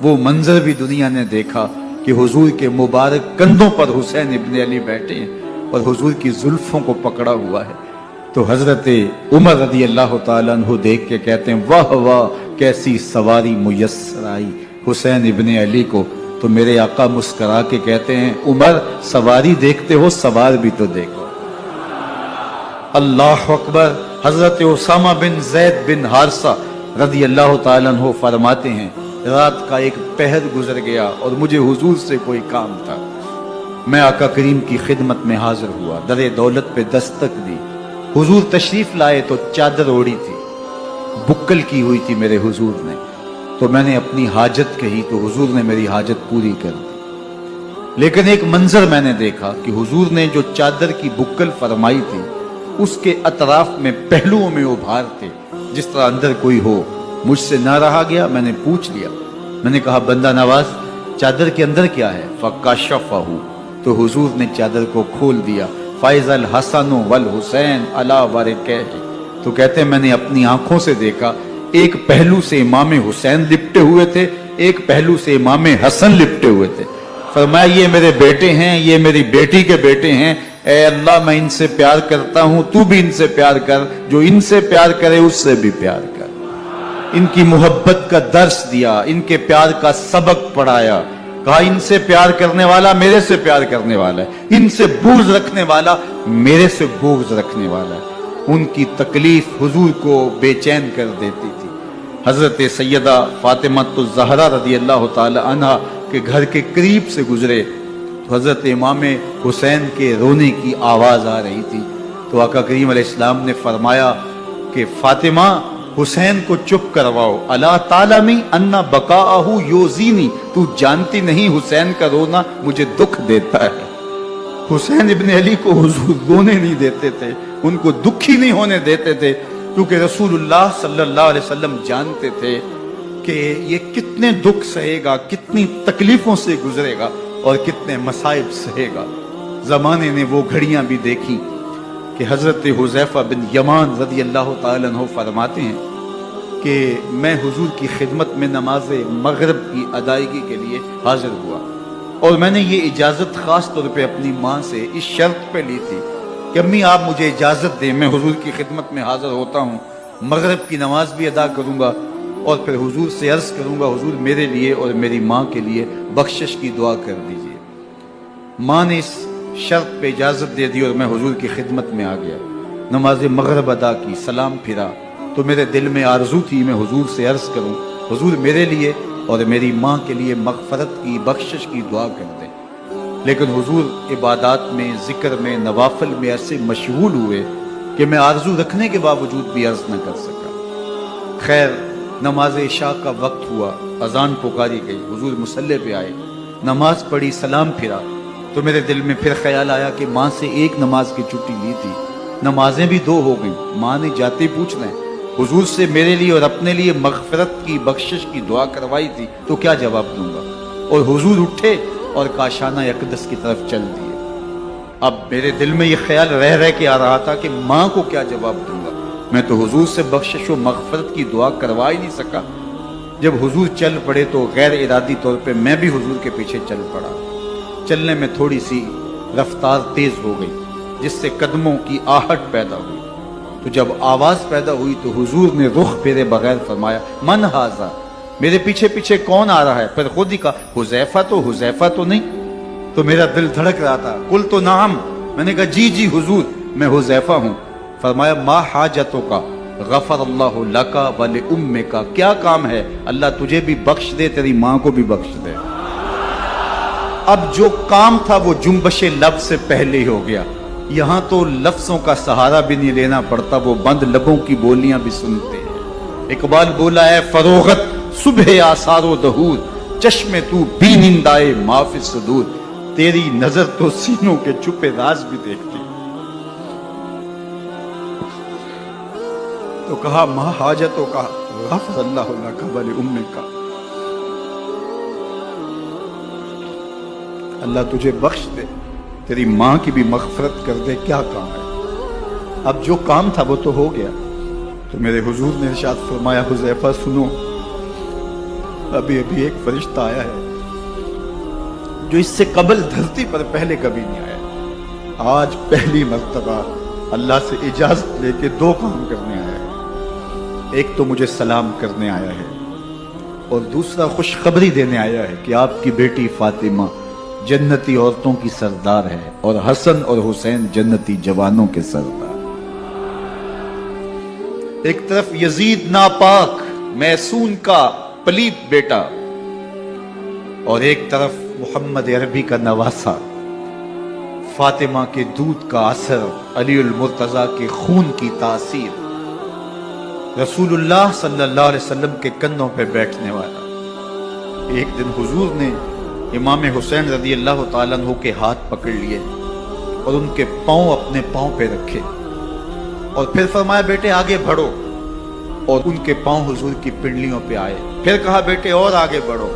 وہ منظر بھی دنیا نے دیکھا کہ حضور کے مبارک کندھوں پر حسین ابن علی بیٹھے ہیں اور حضور کی زلفوں کو پکڑا ہوا ہے. تو حضرت عمر رضی اللہ تعالیٰ عنہ دیکھ کے کہتے ہیں واہ واہ کیسی سواری میسر آئی حسین ابن علی کو. تو میرے آقا مسکرا کے کہتے ہیں عمر سواری دیکھتے ہو سوار بھی تو دیکھو. اللہ اکبر. حضرت اسامہ بن زید بن حارثہ رضی اللہ تعالیٰ عنہ فرماتے ہیں رات کا ایک پہر گزر گیا اور مجھے حضور سے کوئی کام تھا. میں آقا کریم کی خدمت میں حاضر ہوا, در دولت پہ دستک دی. حضور تشریف لائے تو چادر اوڑی تھی, بکل کی ہوئی تھی میرے حضور نے. تو میں نے اپنی حاجت کہی تو حضور نے میری حاجت پوری کر دی. لیکن ایک منظر میں نے دیکھا کہ حضور نے جو چادر کی بکل فرمائی تھی اس کے اطراف میں پہلوؤں میں ابھار تھے جس طرح اندر کوئی ہو. مجھ سے نہ رہا گیا, میں نے پوچھ لیا. میں نے کہا بندہ نواز چادر کے اندر کیا ہے؟ فکشفہ. تو حضور نے چادر کو کھول دیا. فائز الحسن والحسین علی ورکہ. تو کہتے ہیں میں نے اپنی آنکھوں سے دیکھا ایک پہلو سے امام حسین لپٹے ہوئے تھے, ایک پہلو سے امام حسن لپٹے ہوئے تھے. فرمایا یہ میرے بیٹے ہیں, یہ میری بیٹی کے بیٹے ہیں. اے اللہ میں ان سے پیار کرتا ہوں, تو بھی ان سے پیار کر. جو ان سے پیار کرے اس سے بھی پیار کر. ان کی محبت کا درس دیا, ان کے پیار کا سبق پڑھایا. کہا ان سے پیار کرنے والا میرے سے پیار کرنے والا ہے, ان سے بغض رکھنے والا میرے سے بغض رکھنے والا ہے. ان کی تکلیف حضور کو بے چین کر دیتی تھی. حضرت سیدہ فاطمہ الزہرا رضی اللہ تعالی عنہا کے گھر کے قریب سے گزرے تو حضرت امام حسین کے رونے کی آواز آ رہی تھی. تو آقا کریم علیہ السلام نے فرمایا کہ فاطمہ حسین کو چپ کرواؤ. اللہ تعالیٰ انا بقاءہ یوزینی, تو جانتی نہیں حسین کا رونا مجھے دکھ دیتا ہے. حسین ابن علی کو حضور رونے نہیں دیتے تھے, ان کو دکھی نہیں ہونے دیتے تھے, کیونکہ رسول اللہ صلی اللہ علیہ وسلم جانتے تھے کہ یہ کتنے دکھ سہے گا, کتنی تکلیفوں سے گزرے گا اور کتنے مصائب سہے گا. زمانے نے وہ گھڑیاں بھی دیکھی کہ حضرت حذیفہ بن یمان رضی اللہ تعالیٰ عنہ فرماتے ہیں کہ میں حضور کی خدمت میں نماز مغرب کی ادائیگی کے لیے حاضر ہوا اور میں نے یہ اجازت خاص طور پہ اپنی ماں سے اس شرط پہ لی تھی کہ امی آپ مجھے اجازت دیں, میں حضور کی خدمت میں حاضر ہوتا ہوں, مغرب کی نماز بھی ادا کروں گا اور پھر حضور سے عرض کروں گا حضور میرے لیے اور میری ماں کے لیے بخشش کی دعا کر دیجئے. ماں نے اس شرط پہ اجازت دے دی اور میں حضور کی خدمت میں آ گیا. نماز مغرب ادا کی, سلام پھرا تو میرے دل میں آرزو تھی میں حضور سے عرض کروں حضور میرے لیے اور میری ماں کے لیے مغفرت کی بخشش کی دعا کر دیں. لیکن حضور عبادات میں, ذکر میں, نوافل میں ایسے مشغول ہوئے کہ میں آرزو رکھنے کے باوجود بھی عرض نہ کر سکا. خیر نماز عشاء کا وقت ہوا, اذان پکاری گئی, حضور مصلی پہ آئے, نماز پڑھی, سلام پھرا تو میرے دل میں پھر خیال آیا کہ ماں سے ایک نماز کی چھٹی لی تھی, نمازیں بھی 2 ہو گئیں. ماں نے جاتے پوچھنا ہے حضور سے میرے لیے اور اپنے لیے مغفرت کی بخشش کی دعا کروائی تھی تو کیا جواب دوں گا. اور حضور اٹھے اور کاشانہ اقدس کی طرف چل دیے. اب میرے دل میں یہ خیال رہ کے آ رہا تھا کہ ماں کو کیا جواب دوں گا. میں تو حضور سے بخشش و مغفرت کی دعا کروا ہی نہیں سکا. جب حضور چل پڑے تو غیر ارادی طور پہ میں بھی حضور کے پیچھے چل پڑا. چلنے میں تھوڑی سی رفتار تیز ہو گئی جس سے قدموں کی آہٹ پیدا ہوئی. تو جب آواز پیدا ہوئی تو حضور نے رخ پھیرے بغیر فرمایا من ھذا, میرے پیچھے پیچھے کون آ رہا ہے؟ پھر خود ہی کہا حذیفہ تو نہیں. تو میرا دل دھڑک رہا تھا. قلت نعم, میں نے کہا جی حضور میں حذیفہ ہوں. فرمایا ما حاجتوں کا غفر اللہ لکا ولأمک, کیا کام ہے اللہ تجھے بھی بخش دے تیری ماں کو بھی بخش دے. اب جو کام تھا وہ جنبش لب سے پہلے ہی ہو گیا. یہاں تو لفظوں کا سہارا بھی نہیں لینا پڑتا, وہ بند لبوں کی بولیاں بھی سنتے ہیں. اقبال بولا ہے فروغت صبح آثار و دہور, چشم تو بینندائے ما فی الصدور, تیری نظر تو سینوں کے چھپے راز بھی دیکھتی. تو کہا ما حاجتوں کا غفر اللہ لکا ولأمک, اللہ تجھے بخش دے تیری ماں کی بھی مغفرت کر دے, کیا کام ہے. اب جو کام تھا وہ تو ہو گیا. تو میرے حضور نے ارشاد فرمایا حذیفہ سنو, ابھی ابھی ایک فرشتہ آیا ہے جو اس سے قبل دھرتی پر پہلے کبھی نہیں آیا، آج پہلی مرتبہ اللہ سے اجازت لے کے دو کام کرنے آیا ہے، ایک تو مجھے سلام کرنے آیا ہے اور دوسرا خوشخبری دینے آیا ہے کہ آپ کی بیٹی فاطمہ جنتی عورتوں کی سردار ہے اور حسن اور حسین جنتی جوانوں کے سردار۔ ایک طرف یزید ناپاک محسون کا پلیت بیٹا اور ایک طرف محمد عربی کا نواسا، فاطمہ کے دودھ کا اثر، علی المرتضیٰ کے خون کی تاثیر، رسول اللہ صلی اللہ علیہ وسلم کے کندھوں پہ بیٹھنے والا۔ ایک دن حضور نے امام حسین رضی اللہ تعالیٰ عنہ کے ہاتھ پکڑ لیے اور ان کے پاؤں اپنے پاؤں پہ رکھے اور پھر فرمایا بیٹے آگے بڑھو، اور ان کے پاؤں حضور کی پنڈلیوں پہ آئے، پھر کہا بیٹے اور آگے بڑھو،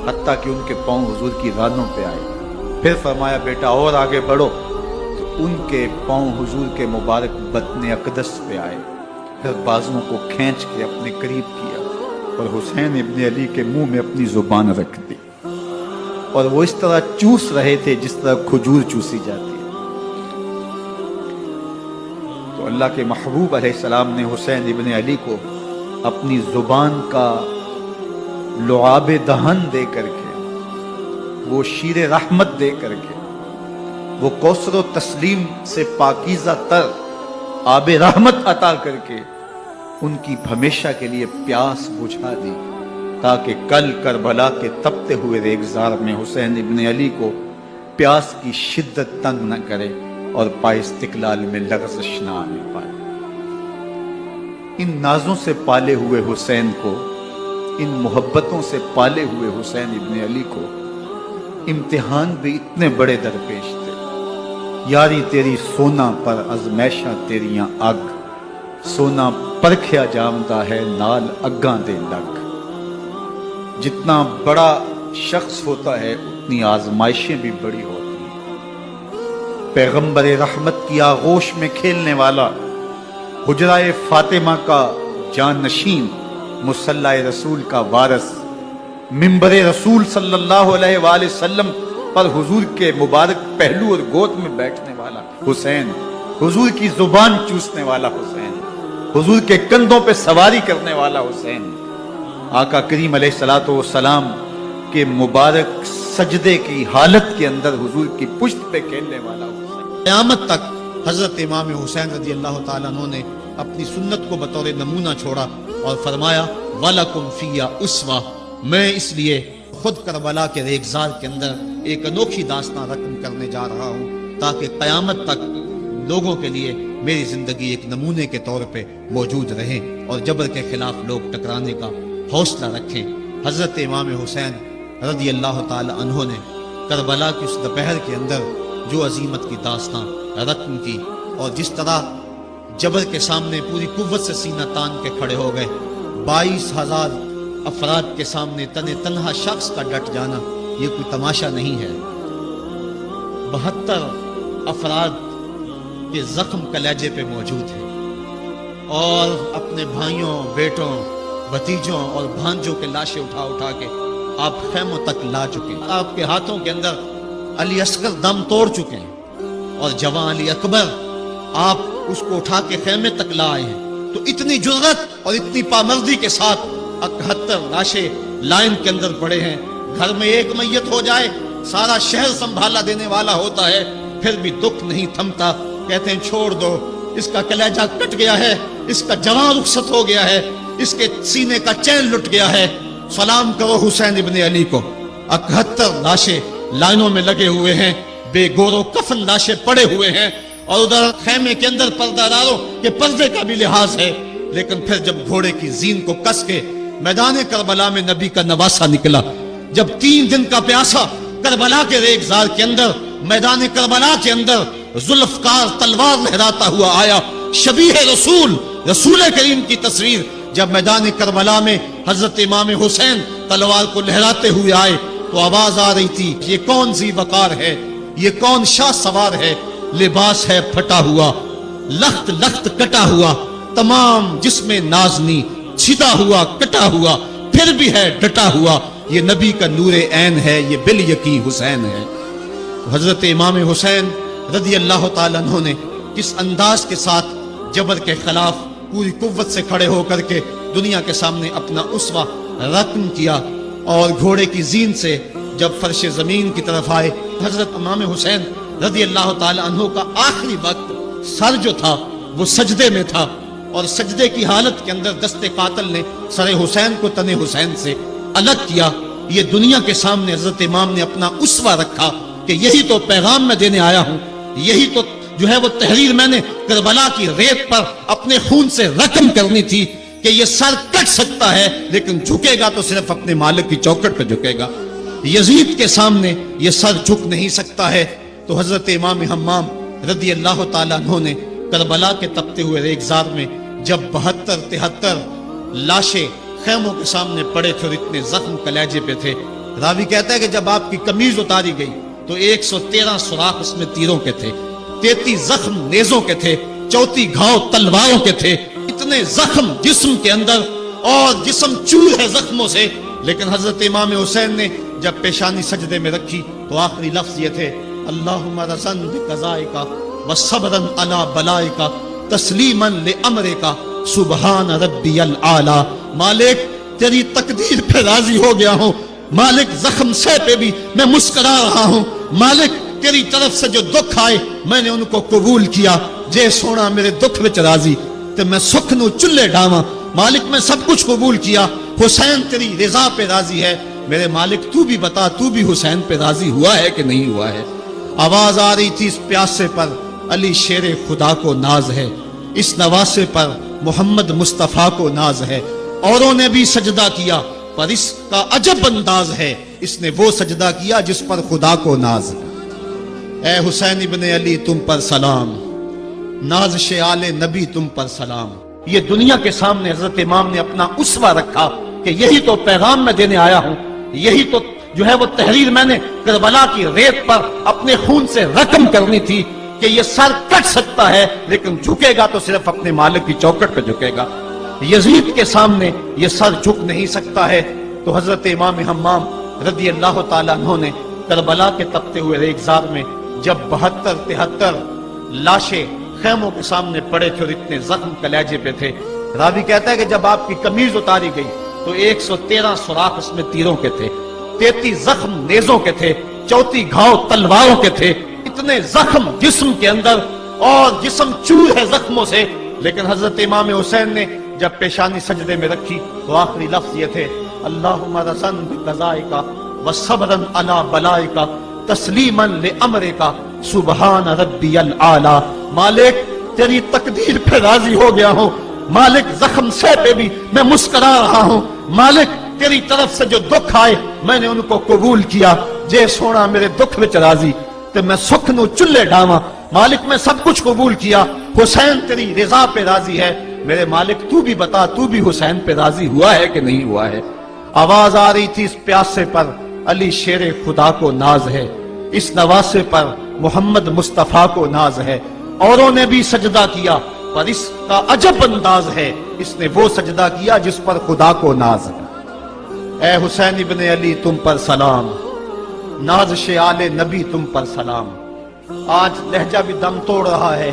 حتیٰ کہ ان کے پاؤں حضور کی رانوں پہ آئے، پھر فرمایا بیٹا اور آگے بڑھو، تو ان کے پاؤں حضور کے مبارک بطن اقدس پہ آئے، پھر بازوؤں کو کھینچ کے اپنے قریب کیا اور حسین ابن علی کے منہ میں اپنی زبان رکھ دی، اور وہ اس طرح چوس رہے تھے جس طرح کھجور چوسی جاتی ہے۔ تو اللہ کے محبوب علیہ السلام نے حسین ابن علی کو اپنی زبان کا لعاب دہن دے کر کے، وہ شیر رحمت دے کر کے، وہ کوثر و تسلیم سے پاکیزہ تر آب رحمت عطا کر کے ان کی ہمیشہ کے لیے پیاس بجھا دی، تاکہ کل کربلا کے تپتے ہوئے ریگزار میں حسین ابن علی کو پیاس کی شدت تنگ نہ کرے اور پائے استقلال میں لغزش نہ آنے پائے۔ ان نازوں سے پالے ہوئے حسین کو، ان محبتوں سے پالے ہوئے حسین ابن علی کو امتحان بھی اتنے بڑے درپیش تھے۔ یاری تیری سونا پر ازمیشاں تیریاں اگ، سونا پرکھیا جامدہ ہے نال اگاں دے لگ۔ جتنا بڑا شخص ہوتا ہے اتنی آزمائشیں بھی بڑی ہوتی ہیں۔ پیغمبر رحمت کی آغوش میں کھیلنے والا، حجرہ فاطمہ کا جانشین، مصلی رسول کا وارث، منبر رسول صلی اللہ علیہ وآلہ وسلم پر حضور کے مبارک پہلو اور گود میں بیٹھنے والا حسین، حضور کی زبان چوسنے والا حسین، حضور کے کندھوں پہ سواری کرنے والا حسین، آقا کریم علیہ الصلوۃ والسلام کے مبارک سجدے کی حالت کے اندر حضور کی پشت پہ کھیلنے والا حسین۔ قیامت تک حضرت امام حسین رضی اللہ تعالیٰ عنہ نے اپنی سنت کو بطور نمونہ چھوڑا اور فرمایا وَلَكُمْ فِيَّ أُسْوَةٌ، میں اس لیے خود کربلا کے ریگزار کے اندر ایک انوکھی داستان رقم کرنے جا رہا ہوں، تاکہ قیامت تک لوگوں کے لیے میری زندگی ایک نمونے کے طور پہ موجود رہے اور جبر کے خلاف لوگ ٹکرانے کا حوصلہ رکھیں۔ حضرت امام حسین رضی اللہ تعالی عنہ نے کربلا کی اس دوپہر کے اندر جو عظیمت کی داستان رقم کی، اور جس طرح جبر کے سامنے پوری قوت سے سینہ تان کے کھڑے ہو گئے، 22,000 افراد کے سامنے تنہا شخص کا ڈٹ جانا یہ کوئی تماشا نہیں ہے۔ 72 افراد کے زخم کلیجے پہ موجود ہیں، اور اپنے بھائیوں، بیٹوں، بھتیجوں اور بھانجوں کے لاشیں اٹھا اٹھا کے آپ خیموں تک لا چکے ہیں۔ آپ کے ہاتھوں کے اندر علی اصغر دم توڑ چکے ہیں، اور جوان علی اکبر آپ اس کو اٹھا کے خیمے تک لا آئے ہیں۔ تو اتنی جرأت اور اتنی پامردی کے ساتھ 71 لاشیں لائن کے اندر پڑے ہیں۔ گھر میں ایک میت ہو جائے سارا شہر سنبھالا دینے والا ہوتا ہے، پھر بھی دکھ نہیں تھمتا۔ کہتے ہیں چھوڑ دو، اس کا کلیجہ کٹ گیا ہے، اس کا جوان رخصت ہو گیا ہے، اس کے سینے کا چین لٹ گیا ہے، سلام کرو حسین ابن علی کو۔ 71 لاشیں لائنوں میں لگے ہوئے ہیں، بے گور و کفن لاشیں پڑے ہوئے ہیں، اور ادھر خیمے کے اندر پردہ ڈالو کہ پردے کا بھی لحاظ ہے۔ لیکن پھر جب گھوڑے کی زین کو کس کے میدان کربلا میں نبی کا نواسا نکلا، جب 3 دن کا پیاسا کربلا کے ریگزار کے اندر، میدان کربلا کے اندر ذوالفقار تلوار لہراتا ہوا آیا، شبیہ رسول، رسول کریم کی تصویر جب میدان کربلا میں حضرت امام حسین تلوار کو لہراتے ہوئے آئے تو آواز آ رہی تھی، یہ کون ذی وقار ہے، یہ کون شاہ سوار ہے، لباس ہے پھٹا ہوا، لخت لخت کٹا ہوا، تمام جسم نازنی چھدا ہوا کٹا ہوا، پھر بھی ہے ڈٹا ہوا، یہ نبی کا نور عین ہے، یہ بال یقین حسین ہے۔ تو حضرت امام حسین رضی اللہ تعالیٰ عنہ نے کس انداز کے ساتھ جبر کے خلاف پوری قوت سے کھڑے ہو کر کے دنیا کے سامنے اپنا اسوہ رقم کیا، اور گھوڑے کی زین سے جب فرش زمین کی طرف آئے، حضرت امام حسین رضی اللہ تعالیٰ عنہ کا آخری وقت سر جو تھا وہ سجدے میں تھا، اور سجدے کی حالت کے اندر دست قاتل نے سر حسین کو تن حسین سے الگ کیا۔ یہ دنیا کے سامنے حضرت امام نے اپنا اسوہ رکھا کہ یہی تو پیغام میں دینے آیا ہوں، یہی تو جو ہے وہ تحریر میں نے کربلا کی ریت پر اپنے خون سے رقم کرنی تھی کہ یہ سر کٹ سکتا ہے لیکن جھکے گا تو صرف اپنے مالک کی چوکٹ پہ جھکے گا، یزید کے سامنے یہ سر جھک نہیں سکتا ہے۔ تو حضرت امام حمام رضی اللہ تعالیٰ عنہ نے کربلا کے تپتے ہوئے ریگزار میں جب 72-73 لاشیں خیموں کے سامنے پڑے تھے اور اتنے زخم کلیجے پہ تھے، راوی کہتا ہے کہ جب آپ کی قمیض اتاری گئی تو 113 سوراخ اس میں تیروں کے تھے، 33 زخم نیزوں کے تھے، 34 گھاؤ تلواروں کے تھے، اتنے زخم جسم کے اندر اور جسم چور ہے زخموں سے۔ لیکن حضرت امام حسین نے جب پیشانی سجدے میں رکھی تو آخری لفظ یہ تھے، اللہم رضن بقضائک وصبرن علی بلائک تسلیما لامرک سبحان ربی العالی۔ مالک تیری تقدیر پہ راضی ہو گیا ہوں، مالک زخم سے پہ بھی میں مسکرا رہا ہوں، مالک تیری طرف سے جو دکھ آئے میں نے ان کو قبول کیا، جے سونا میرے دکھ وچ راضی تے میں سکھ نو چلے ڈاواں، مالک میں سب کچھ قبول کیا، حسین تیری رضا پہ راضی ہے، میرے مالک تو بھی بتا تو بھی حسین پہ راضی ہوا ہے کہ نہیں ہوا ہے۔ آواز آ رہی تھی اس پیاسے پر علی شیر خدا کو ناز ہے، اس نواسے پر محمد مصطفیٰ کو ناز ہے، اوروں نے بھی سجدہ کیا پر اس کا عجب انداز ہے، اس نے وہ سجدہ کیا جس پر خدا کو ناز ہے۔ اے حسین ابن علی تم پر سلام، نازش آل نبی تم پر سلام۔ یہ دنیا کے سامنے حضرت امام نے اپنا اسوہ رکھا کہ یہی تو پیغام میں دینے آیا ہوں، یہی تو جو ہے وہ تحریر میں نے کربلا کی ریت پر اپنے خون سے رقم کرنی تھی کہ یہ سر کٹ سکتا ہے لیکن جھکے گا تو صرف اپنے مالک کی چوکٹ پہ جھکے گا، یزید کے سامنے یہ سر جھک نہیں سکتا ہے۔ تو حضرت امام حمام رضی اللہ تعالیٰ عنہ نے کربلا کے تپتے ہوئے ریگزار میں جب 72-73 لاشیں خیموں کے سامنے پڑے تھے اور اتنے زخم کلیجے پہ تھے، راوی کہتا ہے کہ جب آپ کی قمیض اتاری گئی تو 113 سوراخ اس میں تیروں کے تھے، 33 زخم نیزوں کے تھے، 34 گھاؤ تلواروں کے تھے، اتنے زخم جسم کے اندر اور جسم چور ہے زخموں سے۔ لیکن حضرت امام حسین نے جب پیشانی سجدے میں رکھی تو آخری لفظ یہ تھے، اللہم رضن بقضائک وصبرن علی بلائک تسلیما لامرک سبحان ربی العالی۔ مالک تیری تقدیر پہ راضی ہو گیا ہوں، مالک زخم سے پہ بھی میں مسکرا رہا ہوں، مالک تیری طرف سے جو دکھ آئے میں نے ان کو قبول کیا، جے سونا میرے دکھ وچ راضی تے میں سکھ نو چلے ڈاواں، مالک میں سب کچھ قبول کیا، حسین تیری رضا پہ راضی ہے، میرے مالک تو بھی بتا تو بھی حسین پہ راضی ہوا ہے کہ نہیں ہوا ہے۔ آواز آ رہی تھی اس پیاسے پر علی شیر خدا کو ناز ہے، اس نواسے پر محمد مصطفیٰ کو ناز ہے، اوروں نے بھی سجدہ کیا پر اس کا عجب انداز ہے، اس نے وہ سجدہ کیا جس پر خدا کو ناز ہے۔ اے حسین ابن علی تم پر سلام، نازش آل نبی تم پر سلام۔ آج لہجہ بھی دم توڑ رہا ہے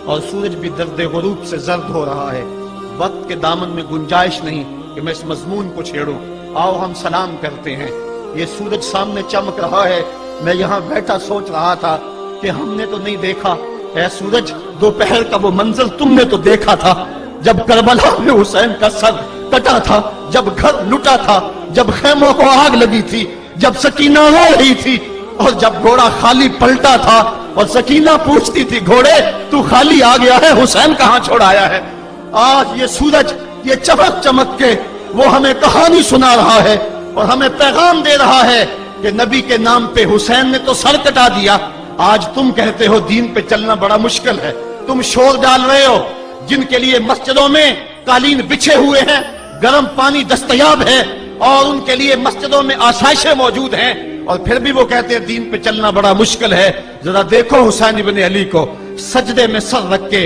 اور سورج بھی درد غروب سے زرد ہو رہا ہے، وقت کے دامن میں گنجائش نہیں کہ میں اس مضمون کو چھیڑوں، آؤ ہم سلام کرتے ہیں۔ یہ سورج سامنے چمک رہا ہے، میں یہاں بیٹھا سوچ رہا تھا کہ ہم نے تو نہیں دیکھا، اے سورج دوپہر کا وہ منظر تم نے تو دیکھا تھا جب کربلا میں حسین کا سر کٹا تھا، جب گھر لٹا تھا، جب خیموں کو آگ لگی تھی، جب سکینہ رو رہی تھی اور جب گھوڑا خالی پلٹا تھا اور سکینہ پوچھتی تھی گھوڑے تو خالی آ گیا ہے، حسین کہاں چھوڑ آیا ہے۔ آج یہ سورج یہ چمک چمک کے وہ ہمیں کہانی سنا رہا ہے اور ہمیں پیغام دے رہا ہے کہ نبی کے نام پہ حسین نے تو سر کٹا دیا۔ آج تم کہتے ہو دین پہ چلنا بڑا مشکل ہے، تم شور ڈال رہے ہو، جن کے لیے مسجدوں میں قالین بچھے ہوئے ہیں، گرم پانی دستیاب ہے اور ان کے لیے مسجدوں میں آسائشیں موجود ہیں، اور پھر بھی وہ کہتے ہیں دین پہ چلنا بڑا مشکل ہے۔ ذرا دیکھو حسین ابن علی کو سجدے میں سر رکھ کے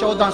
14